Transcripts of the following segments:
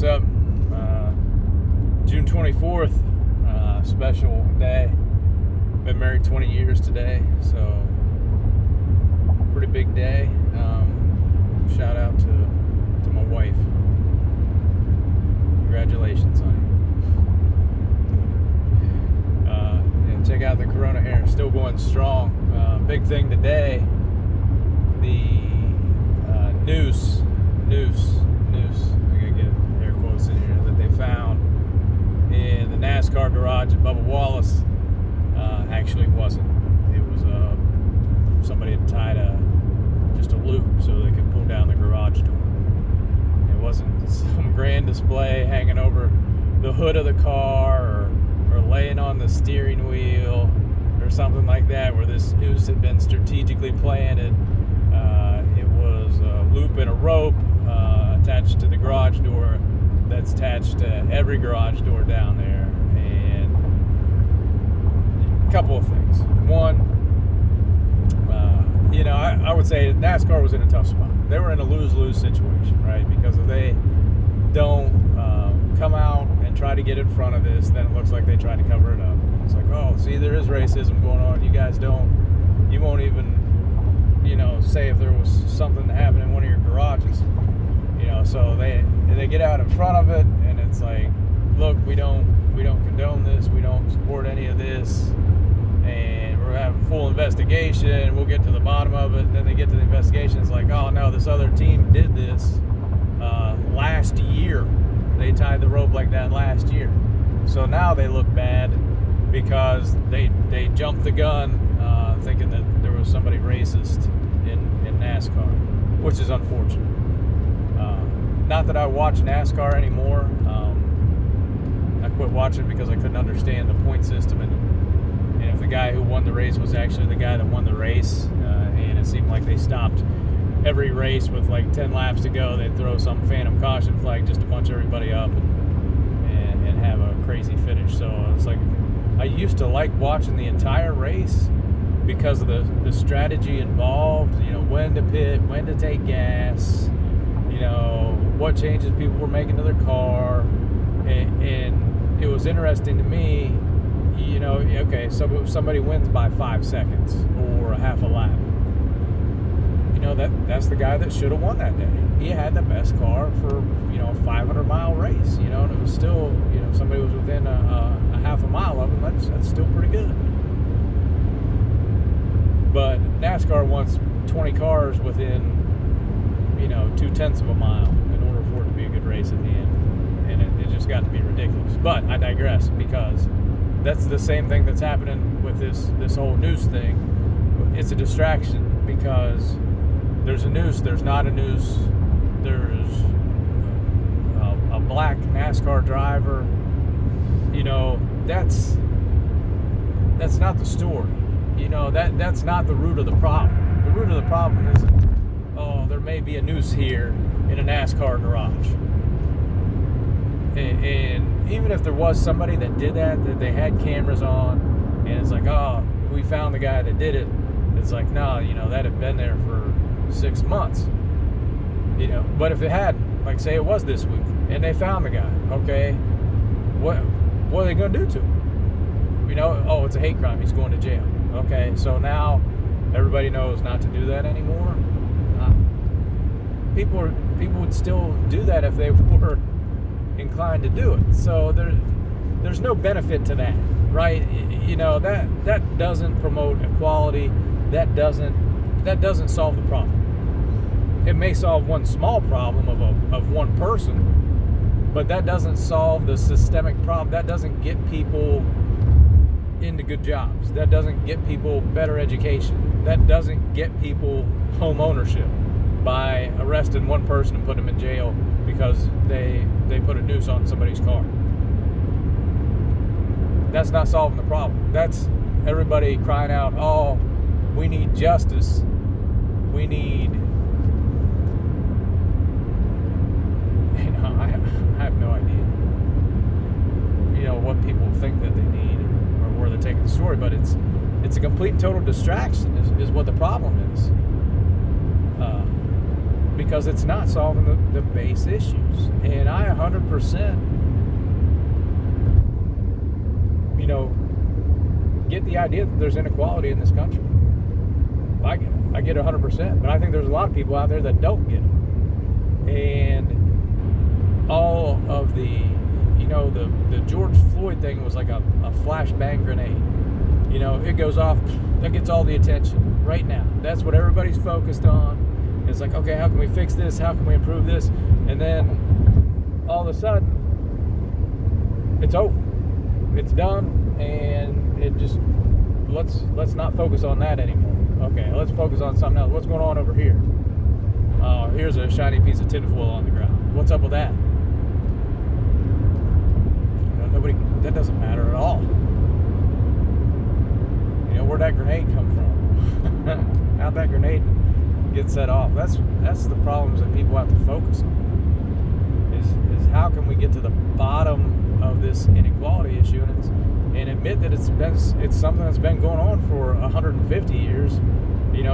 What's up? June 24th, special day. Been married 20 years today, so pretty big day. Shout out to my wife. Congratulations, honey. And check out the Corona hair, still going strong. Big thing today, the noose. I gotta get air quotes in here, that they found in the NASCAR garage at Bubba Wallace. Actually wasn't. It was somebody had tied just a loop so they could pull down the garage door. It wasn't some grand display hanging over the hood of the car or laying on the steering wheel or something like that, where this noose had been strategically planted. It was a loop and a rope attached to the garage door that's attached to every garage door down there. And a couple of things. One, I would say NASCAR was in a tough spot. They were in a lose-lose situation, right? Because if they don't come out and try to get in front of this, then it looks like they tried to cover it up. It's like, oh, see, there is racism going on. You guys you won't even, say if there was something that happened in one of your garages. So they get out in front of it, and it's like, look, we don't condone this. We don't support any of this. And we're having a full investigation. We'll get to the bottom of it. And then they get to the investigation. It's like, oh, no, this other team did this last year. They tied the rope like that last year. So now they look bad because they jumped the gun thinking that there was somebody racist in NASCAR, which is unfortunate. Not that I watch NASCAR anymore. I quit watching because I couldn't understand the point system, and if the guy who won the race was actually the guy that won the race, and it seemed like they stopped every race with like 10 laps to go, they'd throw some phantom caution flag just to bunch everybody up and have a crazy finish. So it's like, I used to like watching the entire race because of the strategy involved, when to pit, when to take gas, what changes people were making to their car, and it was interesting to me, okay, so somebody wins by 5 seconds or a half a lap. That's the guy that should have won that day. He had the best car for, a 500-mile race, and it was still, somebody was within a half a mile of him. That's still pretty good. But NASCAR wants 20 cars within, 0.2 of a mile in order for it to be a good race at the end. And it just got to be ridiculous. But I digress, because that's the same thing that's happening with this whole noose thing. It's a distraction, because there's a noose, there's not a noose, there's a black NASCAR driver. That's not the story. That's not the root of the problem. The root of the problem isn't, oh, there may be a noose here in a NASCAR garage. And even if there was somebody that did that they had cameras on, and it's like, oh, we found the guy that did it. It's like, no, that had been there for 6 months. But if it had, like, say it was this week, and they found the guy, okay, what are they going to do to him? Oh, it's a hate crime. He's going to jail. Okay, so now everybody knows not to do that anymore. People would still do that if they were inclined to do it. So there's no benefit to that, right? That doesn't promote equality. That doesn't solve the problem. It may solve one small problem of one person, but that doesn't solve the systemic problem. That doesn't get people into good jobs. That doesn't get people better education. That doesn't get people home ownership by arresting one person and putting them in jail because they put a noose on somebody's car. That's not solving the problem. That's everybody crying out, oh, we need justice. We need, I have no idea, what people think that they need or where they're taking the story, but it's a complete and total distraction is what the problem is. because it's not solving the base issues. And I 100%, get the idea that there's inequality in this country. I get it 100%, but I think there's a lot of people out there that don't get it. And all of the George Floyd thing was like a flashbang grenade. It goes off, that gets all the attention right now. That's what everybody's focused on. It's like, okay, how can we fix this? How can we improve this? And then all of a sudden, it's over. It's done, and it just let's not focus on that anymore. Okay, let's focus on something else. What's going on over here? Here's a shiny piece of tinfoil on the ground. What's up with that? That doesn't matter at all. Where'd that grenade come from? How'd that grenade get set off? That's the problems that people have to focus on. Is how can we get to the bottom of this inequality issue and admit that it's something that's been going on for 150 years.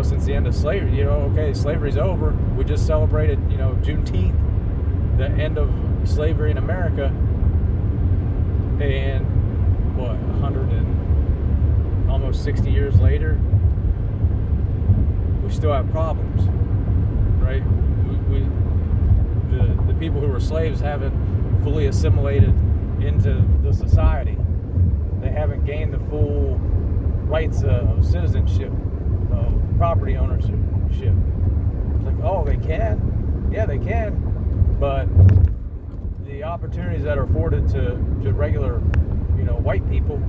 Since the end of slavery. Okay, slavery's over. We just celebrated, Juneteenth, the end of slavery in America. And 100 and almost 60 years later, we still have problems, right? The people who were slaves haven't fully assimilated into the society. They haven't gained the full rights of citizenship, of property ownership. It's like, oh, they can? Yeah, they can, but the opportunities that are afforded to regular, white people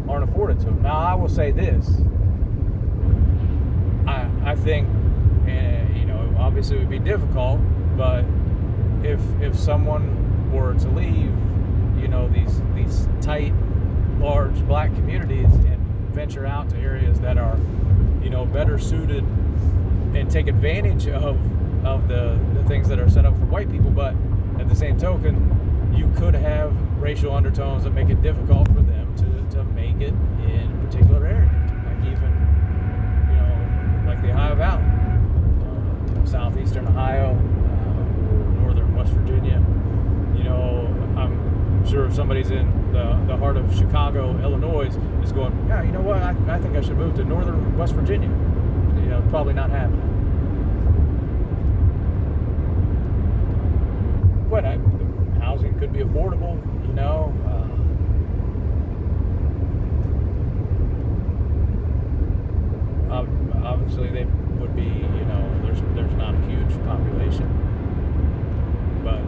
aren't afforded to them. Now, I will say this. I think, obviously it would be difficult, but if someone were to leave, these tight, large black communities and venture out to areas that are, better suited and take advantage of the things that are set up for white people, but at the same token, you could have racial undertones that make it difficult for them to make it in a particular area, like even, like the Ohio Valley, southeastern Ohio, or northern West Virginia. I'm sure if somebody's in the heart of Chicago, Illinois, is going, yeah, you know what, I think I should move to northern West Virginia. Probably not happening. But housing could be affordable, obviously they would be, there's not a huge population, but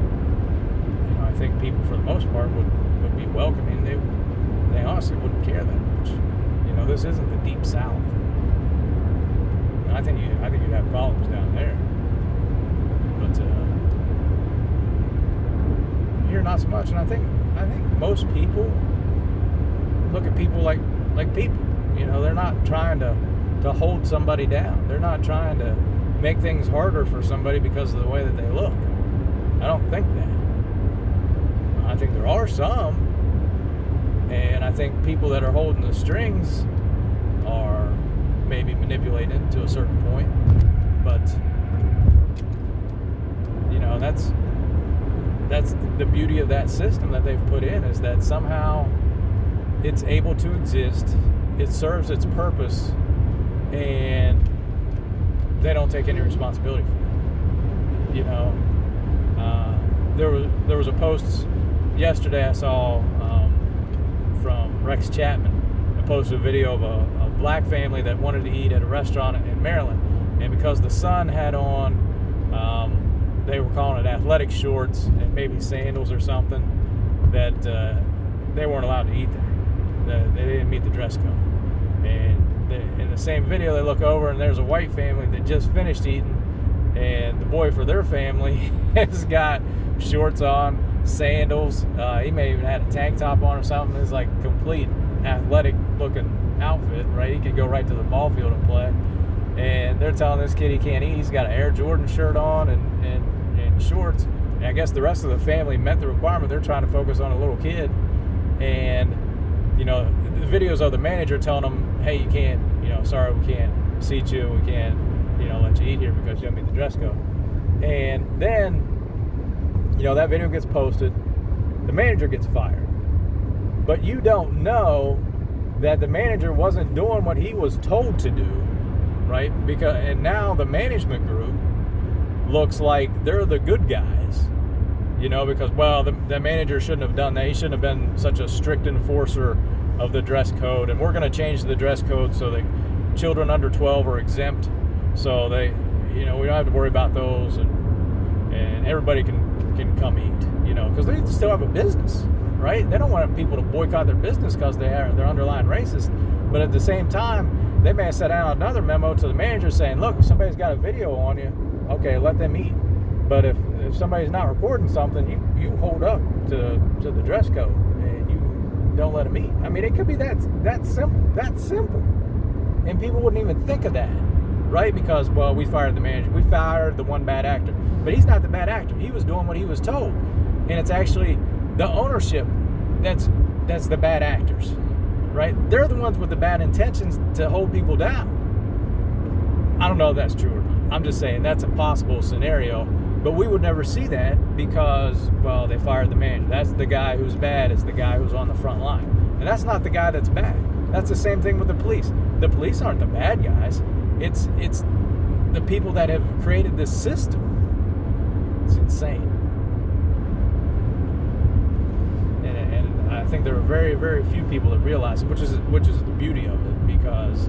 I think people for the most part would be welcoming. They honestly wouldn't care that much. This isn't the deep South. I think you'd have problems down there, but here not so much. And I think most people look at people like people. They're not trying to hold somebody down. They're not trying to make things harder for somebody because of the way that they look. I don't think that. I think there are some, and I think people that are holding the strings are maybe manipulated to a certain point, but that's the beauty of that system that they've put in, is that somehow it's able to exist, it serves its purpose, and they don't take any responsibility for it. There was a post yesterday I saw from Rex Chapman. I posted a video of a black family that wanted to eat at a restaurant in Maryland, and because the son had on, they were calling it athletic shorts and maybe sandals or something, that they weren't allowed to eat there. They didn't meet the dress code. And in the same video, they look over and there's a white family that just finished eating, and the boy for their family has got shorts on, sandals. He may even had a tank top on or something. It's like complete athletic looking outfit, right? He could go right to the ball field and play. And they're telling this kid he can't eat. He's got an Air Jordan shirt on and shorts. And I guess the rest of the family met the requirement. They're trying to focus on a little kid. And, the videos of the manager telling them, hey, you can't, sorry, we can't seat you. We can't, let you eat here because you haven't meet the dress code. And then, that video gets posted, the manager gets fired. But you don't know that the manager wasn't doing what he was told to do, right? And now the management group looks like they're the good guys, because, the manager shouldn't have done that. He shouldn't have been such a strict enforcer of the dress code, and we're going to change the dress code so that children under 12 are exempt, so they, we don't have to worry about those, and everybody can come eat, because they still have a business, right? They don't want people to boycott their business because they're underlying racist, but at the same time, they may have sent out another memo to the manager saying, look, if somebody's got a video on you, okay, let them eat. But if somebody's not recording something, you hold up to the dress code and you don't let them eat. I mean, it could be that simple. And people wouldn't even think of that, right? Because, we fired the manager. We fired the one bad actor. But he's not the bad actor. He was doing what he was told. And it's actually the ownership that's the bad actors, right? They're the ones with the bad intentions to hold people down. I don't know if that's true or not. I'm just saying that's a possible scenario. But we would never see that because, they fired the manager. That's the guy who's bad is the guy who's on the front line. And that's not the guy that's bad. That's the same thing with the police. The police aren't the bad guys. It's the people that have created this system. It's insane. And I think there are very, very few people that realize it, which is the beauty of it, because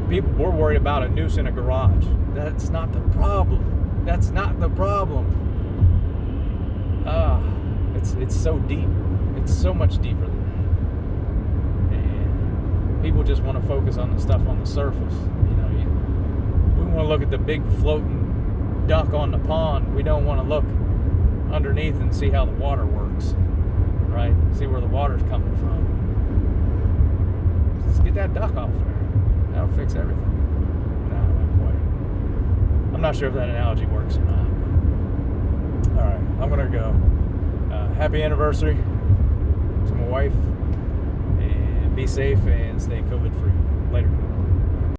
we're worried about a noose in a garage. That's not the problem. That's not the problem. It's so deep. It's so much deeper than that. And people just want to focus on the stuff on the surface. We want to look at the big floating duck on the pond. We don't want to look underneath and see how the water works, right? See where the water's coming from. Just get that duck off there. That'll fix everything. I'm not sure if that analogy works or not. All right, I'm going to go. Happy anniversary to my wife, and be safe and stay COVID free. Later.